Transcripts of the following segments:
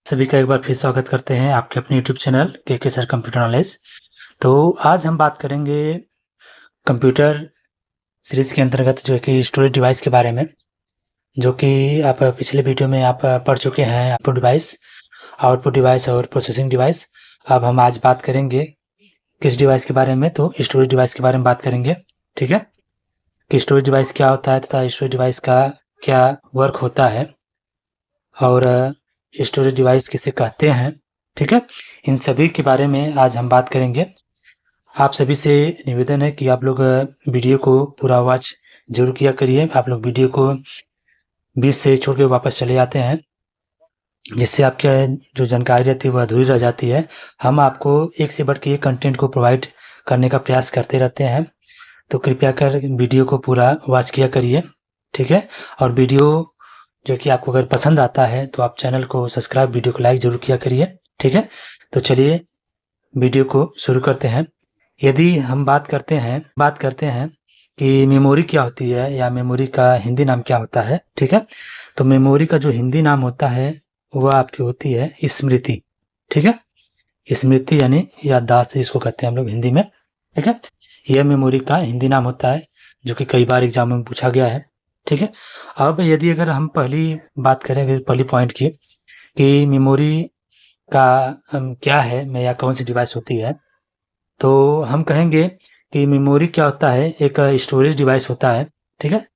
सभी का एक बार फिर स्वागत करते हैं आपके अपने यूट्यूब चैनल के सर कंप्यूटर नॉलेज। तो आज हम बात करेंगे कंप्यूटर सीरीज के अंतर्गत जो कि स्टोरेज डिवाइस के बारे में, जो कि आप पिछले वीडियो में आप पढ़ चुके हैं। आउटपुट डिवाइस और प्रोसेसिंग डिवाइस। अब हम आज बात करेंगे किस डिवाइस के बारे में, तो स्टोरेज डिवाइस के बारे में बात करेंगे। ठीक है, कि स्टोरेज डिवाइस क्या होता है तथा स्टोरेज डिवाइस का क्या वर्क होता है और स्टोरेज डिवाइस किसे कहते हैं। ठीक है, इन सभी के बारे में आज हम बात करेंगे। आप सभी से निवेदन है कि आप लोग वीडियो को पूरा वॉच जरूर किया करिए। आप लोग वीडियो को बीच से छोड़ के वापस चले जाते हैं, जिससे आपके जो जानकारी रहती है वह अधूरी रह जाती है। हम आपको एक से बढ़ के एक कंटेंट को प्रोवाइड करने का प्रयास करते रहते हैं, तो कृपया कर वीडियो को पूरा वॉच किया करिए। ठीक है, और वीडियो जो कि आपको अगर पसंद आता है तो आप चैनल को सब्सक्राइब, वीडियो को लाइक जरूर किया करिए। ठीक है, तो चलिए वीडियो को शुरू करते हैं। यदि हम बात करते हैं कि मेमोरी क्या होती है या मेमोरी का हिंदी नाम क्या होता है। ठीक है, तो मेमोरी का जो हिंदी नाम होता है वह आपकी होती है स्मृति। ठीक है, स्मृति यानी याददाश्त जिसको कहते हैं हम लोग हिंदी में। ठीक है, यह मेमोरी का हिंदी नाम होता है, जो कि कई बार एग्जाम में पूछा गया है। ठीक है, अब यदि अगर हम पहली बात करें, पहली पॉइंट की कि मेमोरी का क्या है मैं या कौन सी डिवाइस होती है, तो हम कहेंगे कि मेमोरी क्या होता है, एक स्टोरेज डिवाइस होता है। ठीक है,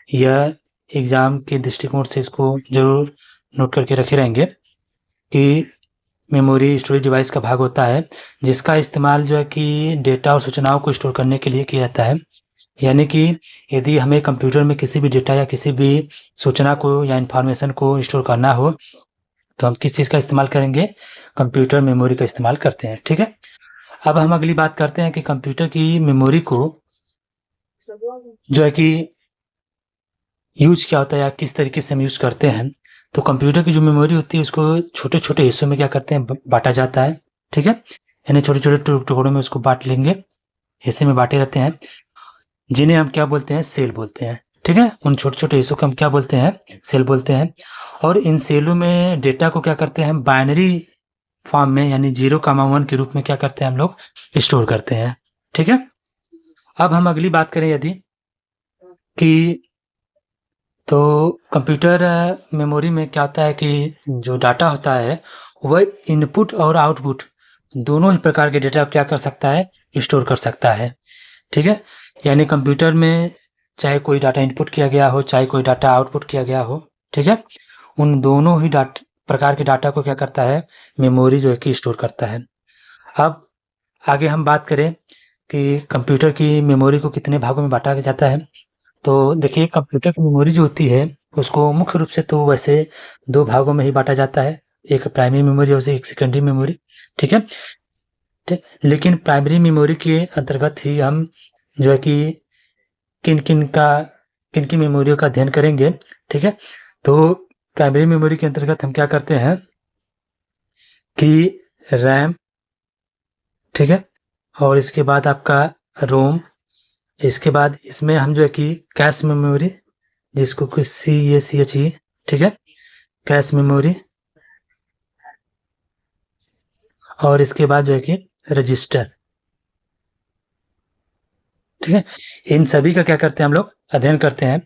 यह एग्जाम के दृष्टिकोण से इसको जरूर नोट करके रखे रहेंगे कि मेमोरी स्टोरेज डिवाइस का भाग होता है, जिसका इस्तेमाल जो है कि डेटा और सूचनाओं को स्टोर करने के लिए किया जाता है। यानी कि यदि हमें कंप्यूटर में किसी भी डेटा या किसी भी सूचना को या इंफॉर्मेशन को स्टोर करना हो, तो हम किस चीज़ का इस्तेमाल करेंगे? कंप्यूटर मेमोरी का इस्तेमाल करते हैं। ठीक है, अब हम अगली बात करते हैं कि कंप्यूटर की मेमोरी को जो है कि यूज क्या होता है या किस तरीके से हम यूज करते हैं। तो कंप्यूटर की जो मेमोरी होती है उसको छोटे छोटे हिस्सों में क्या करते हैं, बांटा जाता है। ठीक है, यानी छोटे छोटे टुकड़ों में उसको बांट लेंगे, हिस्से में बांटे रहते हैं, जिन्हें हम क्या बोलते हैं? सेल बोलते हैं। ठीक है, उन छोटे छोटे हिस्सों को हम क्या बोलते हैं? सेल बोलते हैं। और इन सेलों में डेटा को क्या करते हैं? बाइनरी फॉर्म में यानी 0,1 के रूप में क्या करते हैं हम लोग? स्टोर करते हैं। ठीक है, अब हम अगली बात करें यदि कि तो कंप्यूटर मेमोरी में क्या होता है कि जो डाटा होता है वह इनपुट और आउटपुट दोनों ही प्रकार के डेटा क्या कर सकता है? स्टोर कर सकता है। ठीक है, यानी कंप्यूटर में चाहे कोई डाटा इनपुट किया गया हो, चाहे कोई डाटा आउटपुट किया गया हो, ठीक है, उन दोनों ही प्रकार के डाटा को क्या करता है? मेमोरी जो है कि स्टोर करता है। अब आगे हम बात करें कि कंप्यूटर की मेमोरी को कितने भागों में बांटा जाता है। तो देखिए, कंप्यूटर की मेमोरी जो होती है उसको मुख्य रूप से तो वैसे 2 भागों में ही बांटा जाता है, एक प्राइमरी मेमोरी और एक सेकेंडरी मेमोरी। ठीक है, ठीक, लेकिन प्राइमरी मेमोरी के अंतर्गत ही हम जो है कि किन किन मेमोरियों का अध्ययन करेंगे। ठीक है, तो प्राइमरी मेमोरी के अंतर्गत हम क्या करते हैं कि रैम, ठीक है, और इसके बाद आपका रोम, इसके बाद इसमें हम जो है कि कैश मेमोरी, जिसको कुछ CACHE, ठीक है, कैश मेमोरी, और इसके बाद जो है कि रजिस्टर। ठीक है, इन सभी का क्या करते हैं हम लोग? अध्ययन करते हैं।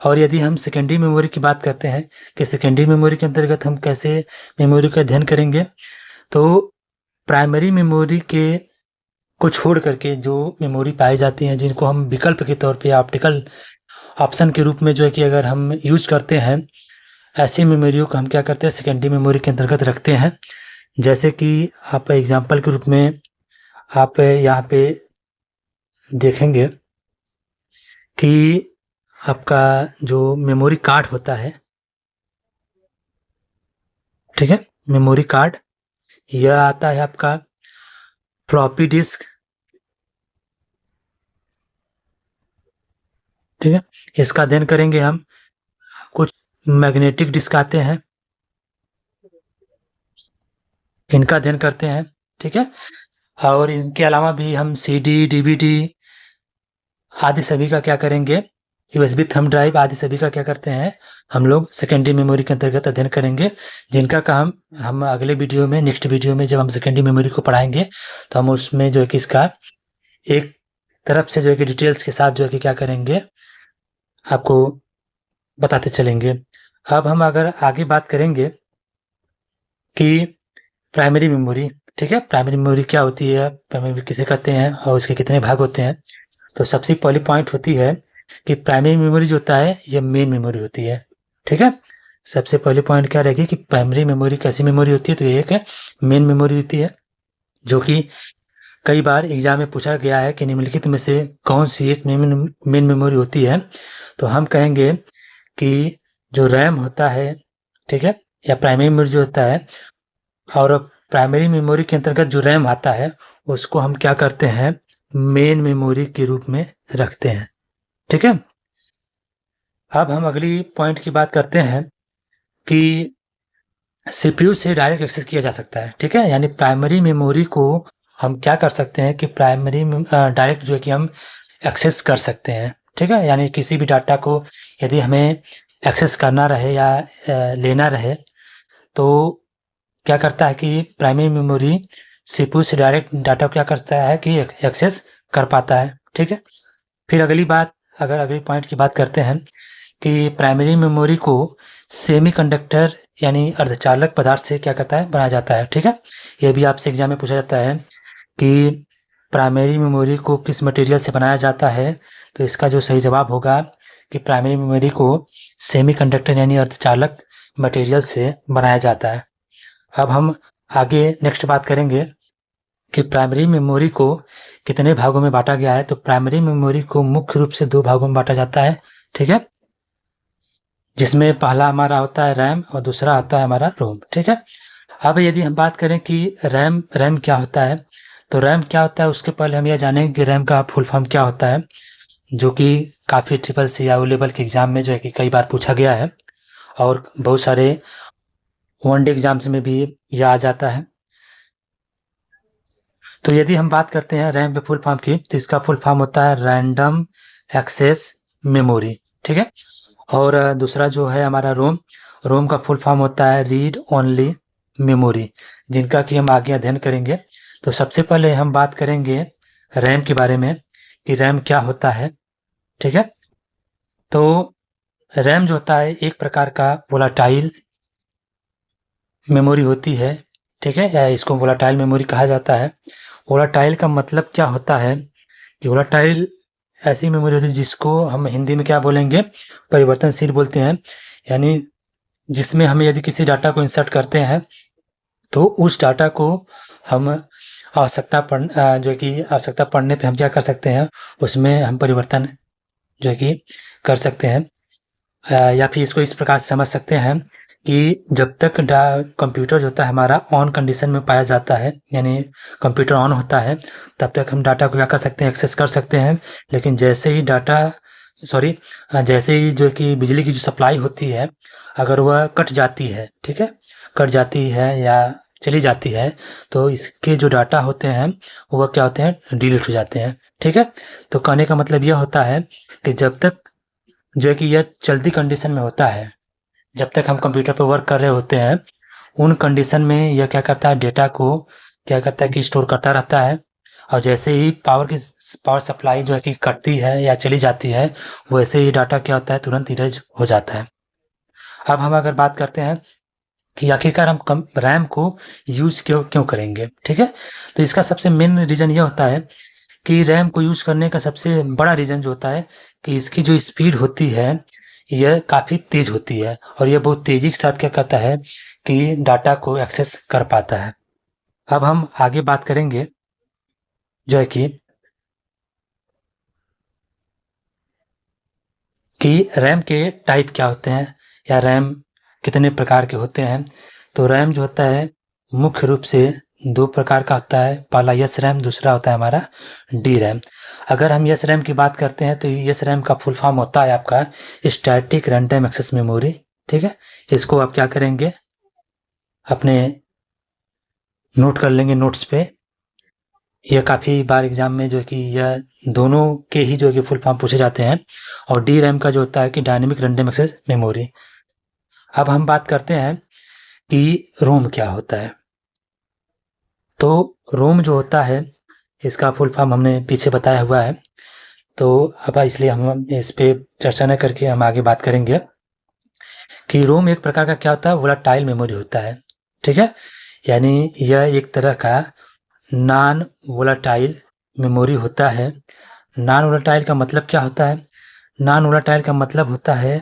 और यदि हम सेकेंडरी मेमोरी की बात करते हैं कि सेकेंडरी मेमोरी के अंतर्गत हम कैसे मेमोरी का अध्ययन करेंगे, तो प्राइमरी मेमोरी के को छोड़ करके जो मेमोरी पाई जाती हैं, जिनको हम विकल्प के तौर पे ऑप्टिकल ऑप्शन के रूप में जो है कि अगर हम यूज करते हैं, ऐसी मेमोरियों को हम क्या करते हैं? सेकेंडरी मेमोरी के अंतर्गत रखते हैं। जैसे कि आप एग्जाम्पल के रूप में आप यहाँ पे देखेंगे कि आपका जो मेमोरी कार्ड होता है, ठीक है, मेमोरी कार्ड, यह आता है आपका फ्लॉपी डिस्क। ठीक है, इसका अध्ययन करेंगे हम। कुछ मैग्नेटिक डिस्क आते हैं, इनका अध्ययन करते हैं। ठीक है, और इनके अलावा भी हम CD, DVD आदि सभी का क्या करेंगे? यूएसबी थंब ड्राइव आदि सभी का क्या करते हैं हम लोग सेकेंडरी मेमोरी के अंतर्गत अध्ययन करेंगे, जिनका काम हम अगले वीडियो में, नेक्स्ट वीडियो में जब हम सेकेंडरी मेमोरी को पढ़ाएंगे तो हम उसमें जो है कि इसका एक तरफ से जो है कि डिटेल्स के साथ जो है कि क्या करेंगे आपको बताते चलेंगे। अब हम अगर आगे बात करेंगे कि प्राइमरी मेमोरी, ठीक है, प्राइमरी मेमोरी क्या होती है, प्राइमरी मेमोरी किसे कहते हैं और उसके कितने भाग होते हैं। तो सबसे पहली पॉइंट होती है कि प्राइमरी मेमोरी जो होता है ये मेन मेमोरी होती है, ठीक है। सबसे पहली पॉइंट क्या रहेगी कि प्राइमरी मेमोरी कैसी मेमोरी होती है, तो ये एक है मेन मेमोरी होती है, जो कि कई बार एग्जाम में पूछा गया है कि निम्नलिखित में से कौन सी एक मेन मेमोरी होती है। तो हम कहेंगे कि जो रैम होता है, ठीक है, या प्राइमरी मेमोरी जो होता है, और प्राइमरी मेमोरी के अंतर्गत जो रैम आता है उसको हम क्या करते हैं मेन मेमोरी के रूप में रखते हैं, ठीक है। अब हम अगली पॉइंट की बात करते हैं कि सीपीयू से डायरेक्ट एक्सेस किया जा सकता है, ठीक है, यानी प्राइमरी मेमोरी को हम क्या कर सकते हैं कि प्राइमरी डायरेक्ट जो है कि हम एक्सेस कर सकते हैं, ठीक है, यानी किसी भी डाटा को यदि हमें एक्सेस करना रहे या लेना रहे तो क्या करता है कि प्राइमरी मेमोरी सीपीयू से डायरेक्ट डाटा को क्या करता है कि एक्सेस कर पाता है, ठीक है। फिर अगली पॉइंट की बात करते हैं कि प्राइमरी मेमोरी को सेमीकंडक्टर यानी अर्धचालक पदार्थ से क्या करता है बनाया जाता है, ठीक है। यह भी आपसे एग्जाम में पूछा जाता है कि प्राइमरी मेमोरी को किस मटेरियल से बनाया जाता है, तो इसका जो सही जवाब होगा कि प्राइमरी मेमोरी को सेमीकंडक्टर यानी अर्धचालक मटेरियल से बनाया जाता है। अब हम आगे नेक्स्ट बात करेंगे कि प्राइमरी मेमोरी को कितने भागों में बांटा गया है। तो प्राइमरी मेमोरी को मुख्य रूप से 2 भागों में बांटा जाता है, ठीक है, जिसमें पहला हमारा होता है रैम और दूसरा होता है हमारा रोम, ठीक है। अब यदि हम बात करें कि रैम क्या होता है, तो रैम क्या होता है उसके पहले हम यह जानेंगे कि रैम का फुल फॉर्म क्या होता है, जो कि काफ़ी ट्रिपल सी या ओ लेवल के एग्जाम में जो है कि कई बार पूछा गया है और बहुत सारे वनडे एग्जाम्स में भी यह आ जाता है। तो यदि हम बात करते हैं रैम के फुल फॉर्म की, तो इसका फुल फॉर्म होता है रैंडम एक्सेस मेमोरी, ठीक है। और दूसरा जो है हमारा रोम का फुल फॉर्म होता है रीड ओनली मेमोरी, जिनका कि हम आगे अध्ययन करेंगे। तो सबसे पहले हम बात करेंगे रैम के बारे में कि रैम क्या होता है, ठीक है। तो रैम जो होता है एक प्रकार का वोलाटाइल मेमोरी होती है, ठीक है, या इसको वोलाटाइल मेमोरी कहा जाता है। वोलाटाइल का मतलब क्या होता है कि वोलाटाइल ऐसी मेमोरी होती है जिसको हम हिंदी में क्या बोलेंगे परिवर्तनशील बोलते हैं, यानी जिसमें हमें यदि किसी डाटा को इंसर्ट करते हैं तो उस डाटा को हम आवश्यकता पड़ने पे हम क्या कर सकते हैं उसमें हम परिवर्तन जो है कि कर सकते हैं। या फिर इसको इस प्रकार से समझ सकते हैं कि जब तक कंप्यूटर जो होता है हमारा ऑन कंडीशन में पाया जाता है, यानी कंप्यूटर ऑन होता है, तब तक हम डाटा को क्या कर सकते हैं एक्सेस कर सकते हैं। लेकिन जैसे ही जैसे ही जो कि बिजली की जो सप्लाई होती है अगर वह कट जाती है, ठीक है, कट जाती है या चली जाती है तो इसके जो डाटा होते हैं वह क्या होते हैं डिलीट हो जाते हैं, ठीक है। तो कहने का मतलब यह होता है कि जब तक जो है कि यह चलती कंडीशन में होता है, जब तक हम कंप्यूटर पर वर्क कर रहे होते हैं उन कंडीशन में यह क्या करता है डेटा को क्या करता है कि स्टोर करता रहता है, और जैसे ही पावर सप्लाई जो है कि कटती है या चली जाती है वैसे ही डाटा क्या होता है तुरंत इरेज हो जाता है। अब हम अगर बात करते हैं कि आखिरकार हम रैम को यूज क्यों करेंगे, ठीक है। तो इसका सबसे मेन रीजन यह होता है कि रैम को यूज करने का सबसे बड़ा रीजन जो होता है कि इसकी जो स्पीड होती है यह काफ़ी तेज होती है और यह बहुत तेजी के साथ क्या करता है कि डाटा को एक्सेस कर पाता है। अब हम आगे बात करेंगे जो है कि रैम के टाइप क्या होते हैं या रैम कितने प्रकार के होते हैं। तो रैम जो होता है मुख्य रूप से 2 प्रकार का होता है, पहला यस रैम, दूसरा होता है हमारा डी रैम। अगर हम यस रैम की बात करते हैं तो यस रैम का फुल फॉर्म होता है आपका स्टैटिक रनटाइम एक्सेस मेमोरी, ठीक है। इसको आप क्या करेंगे अपने नोट कर लेंगे नोट्स पे यह काफ़ी बार एग्जाम में जो है कि यह दोनों के ही जो है कि फुल फॉर्म पूछे जाते हैं। और डी रैम का जो होता है कि डायनेमिक रैंडम एक्सेस मेमोरी। अब हम बात करते हैं कि रोम क्या होता है। तो रोम जो होता है इसका फुल फॉर्म हमने पीछे बताया हुआ है, तो अब इसलिए हम इस पे चर्चा न करके हम आगे बात करेंगे कि रोम एक प्रकार का क्या होता है, वोलाटाइल मेमोरी होता है। ठीक है, यानी यह एक तरह का नॉन वोलाटाइल मेमोरी होता है। नॉन वोलाटाइल का मतलब क्या होता है? नॉन वोलाटाइल का मतलब होता है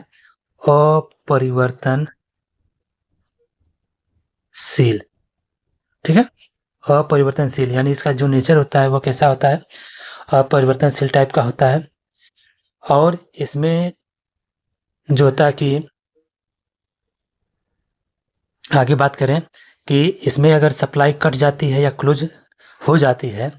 अपरिवर्तनशील। ठीक है, अपरिवर्तनशील यानी इसका जो नेचर होता है वो कैसा होता है, अपरिवर्तनशील टाइप का होता है। और इसमें जो होता है कि आगे बात करें कि इसमें अगर सप्लाई कट जाती है या क्लोज हो जाती है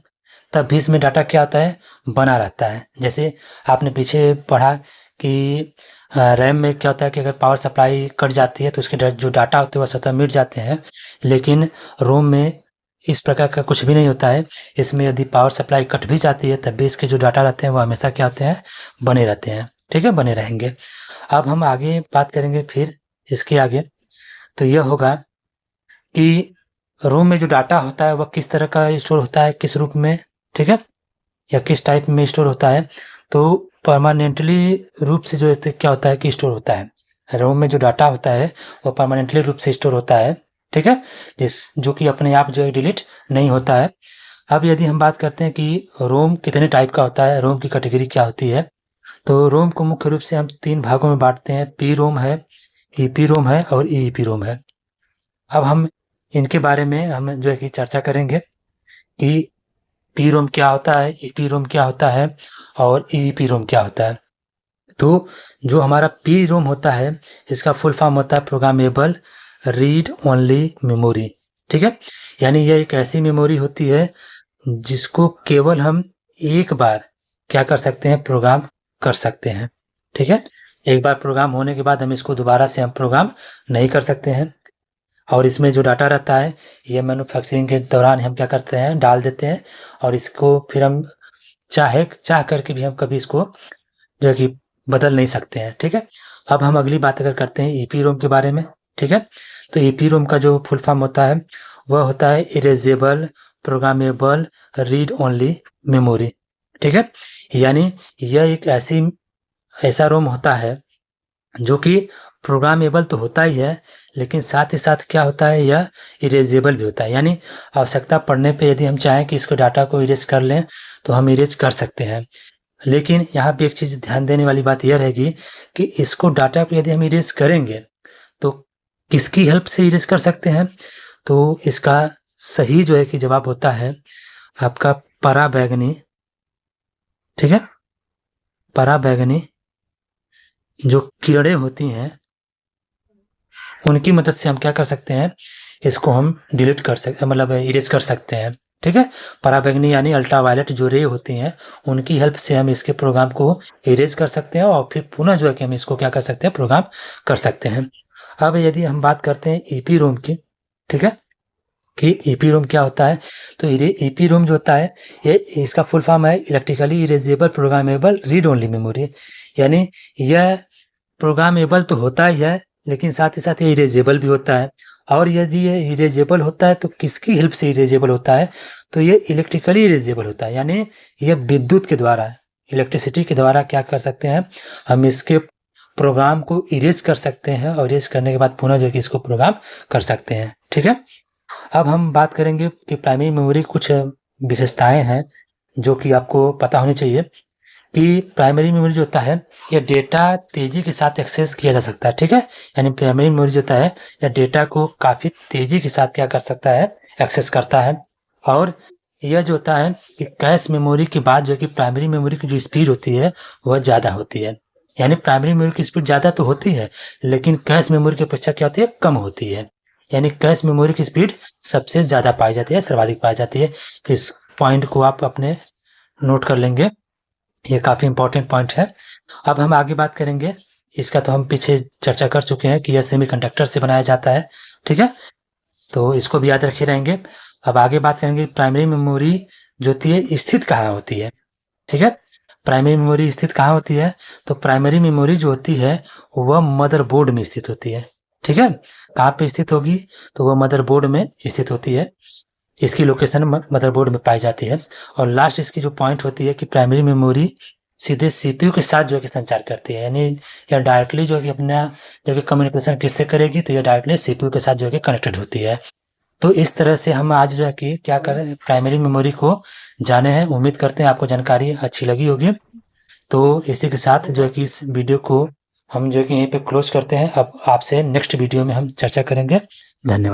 तब भी इसमें डाटा क्या होता है, बना रहता है। जैसे आपने पीछे पढ़ा कि रैम में क्या होता है कि अगर पावर सप्लाई कट जाती है तो उसके जो डाटा होते हैं वह स्वतः मिट जाते हैं, लेकिन रोम में इस प्रकार का कुछ भी नहीं होता है। इसमें यदि पावर सप्लाई कट भी जाती है तब भी इसके जो डाटा रहते हैं वो हमेशा क्या होते हैं, बने रहते हैं। ठीक है, बने रहेंगे। अब हम आगे बात करेंगे फिर इसके आगे, तो यह होगा कि रोम में जो डाटा होता है वह किस तरह का स्टोर होता है, किस रूप में, ठीक है, या किस टाइप में स्टोर होता है। तो परमानेंटली रूप से जो है क्या होता है कि स्टोर होता है। रोम में जो डाटा होता है वो परमानेंटली रूप से स्टोर होता है। ठीक है, जो कि अपने आप जो है डिलीट नहीं होता है। अब यदि हम बात करते हैं कि रोम कितने टाइप का होता है, रोम की कैटेगरी क्या होती है, तो रोम को मुख्य रूप से हम 3 भागों में बांटते हैं। पी रोम है, ईपी रोम है और ईईपी रोम है। अब हम इनके बारे में हम जो है कि चर्चा करेंगे कि पी रोम क्या होता है, ईपी रोम क्या होता है और ईईपी रोम क्या होता है। तो जो हमारा पी रोम होता है इसका फुल फॉर्म होता है प्रोग्रामेबल रीड ओनली मेमोरी। ठीक है, यानी यह एक ऐसी मेमोरी होती है जिसको केवल हम एक बार क्या कर सकते हैं, प्रोग्राम कर सकते हैं। ठीक है, एक बार प्रोग्राम होने के बाद हम इसको दोबारा से हम प्रोग्राम नहीं कर सकते हैं। और इसमें जो डाटा रहता है ये मैन्युफैक्चरिंग के दौरान हम क्या करते हैं, डाल देते हैं और इसको फिर हम चाह करके भी हम कभी इसको जो है कि बदल नहीं सकते हैं। ठीक है, अब हम अगली बात अगर करते हैं ईपी रोम के बारे में। ठीक है, तो ईपी रोम का जो फुल फॉर्म होता है वह होता है erasable programmable read only memory. ठीक है, यानी यह एक ऐसा रोम होता है जो कि प्रोग्रामेबल तो होता ही है, लेकिन साथ ही साथ क्या होता है, यह इरेजेबल भी होता है। यानी आवश्यकता पड़ने पे यदि हम चाहें कि इसको डाटा को इरेज कर लें तो हम इरेज कर सकते हैं। लेकिन यहाँ पे एक चीज़ ध्यान देने वाली बात यह रहेगी कि इसको डाटा को यदि हम इरेज करेंगे तो किसकी हेल्प से इरेज कर सकते हैं, तो इसका सही जो है कि जवाब होता है आपका पराबैंगनी। ठीक है, पराबैंगनी जो किरणें होती हैं उनकी मदद से हम क्या कर सकते हैं, इसको हम डिलीट कर सकते, मतलब इरेज कर सकते हैं। ठीक है, पराबैंगनी यानी अल्ट्रावायलेट जो रे होती हैं उनकी हेल्प से हम इसके प्रोग्राम को इरेज कर सकते हैं और फिर पुनः जो है कि हम इसको क्या कर सकते हैं, प्रोग्राम कर सकते हैं। अब यदि हम बात करते हैं ईपी रोम की, ठीक है, कि ईपी रोम क्या होता है, तो ईपी रोम जो होता है ये इसका फुल फॉर्म है electrically erasable programmable read only memory. यानी यह प्रोग्रामेबल तो होता ही है लेकिन साथ ही साथ ये इरेजेबल भी होता है। और यदि ये इरेजेबल होता है तो किसकी हेल्प से इरेजेबल होता है, तो ये इलेक्ट्रिकली इरेजेबल होता है। यानी ये विद्युत के द्वारा, इलेक्ट्रिसिटी के द्वारा क्या कर सकते हैं, हम इसके प्रोग्राम को इरेज कर सकते हैं और इरेज करने के बाद पुनः जो कि इसको प्रोग्राम कर सकते हैं। ठीक है, अब हम बात करेंगे कि प्राइमरी मेमोरी कुछ विशेषताएं हैं जो कि आपको पता होनी चाहिए कि प्राइमरी मेमोरी जो होता है यह डेटा तेजी के साथ एक्सेस किया जा सकता है। ठीक है, यानी प्राइमरी मेमोरी जो होता है यह डेटा को काफ़ी तेजी के साथ क्या कर सकता है, एक्सेस करता है। और यह जो होता है कि कैश मेमोरी के बाद जो कि प्राइमरी मेमोरी की जो स्पीड होती है वह ज़्यादा होती है। यानी प्राइमरी मेमोरी की स्पीड ज़्यादा तो होती है लेकिन कैश मेमोरी की अपेक्षा क्या होती है, कम होती है। यानी कैश मेमोरी की स्पीड सबसे ज़्यादा पाई जाती है, सर्वाधिक पाई जाती है। इस पॉइंट को आप अपने नोट कर लेंगे, ये काफ़ी इंपॉर्टेंट पॉइंट है। अब हम आगे बात करेंगे, इसका तो हम पीछे चर्चा कर चुके हैं कि यह सेमीकंडक्टर से बनाया जाता है। ठीक है, तो इसको भी याद रखे रहेंगे। अब आगे बात करेंगे प्राइमरी मेमोरी जो होती है स्थित कहाँ होती है, ठीक है। प्राइमरी मेमोरी स्थित कहाँ होती है, तो प्राइमरी मेमोरी जो होती है वह मदरबोर्ड में स्थित होती है, ठीक है। कहाँ पे स्थित होगी, तो वह मदरबोर्ड में स्थित होती है, इसकी लोकेशन मदरबोर्ड में पाई जाती है। और लास्ट इसकी जो पॉइंट होती है कि प्राइमरी मेमोरी सीधे सीपीयू के साथ जो है कि संचार करती है, यानी या डायरेक्टली जो है कि अपना जो है कि कम्युनिकेशन किससे करेगी, तो ये डायरेक्टली सीपीयू के साथ जो है कि कनेक्टेड होती है। तो इस तरह से हम आज जो है कि क्या करें, प्राइमरी मेमोरी को जाने हैं। उम्मीद करते हैं आपको जानकारी अच्छी लगी होगी। तो इसी के साथ जो है कि इस वीडियो को हम जो है कि यहीं पे क्लोज करते हैं। अब आपसे नेक्स्ट वीडियो में हम चर्चा करेंगे। धन्यवाद।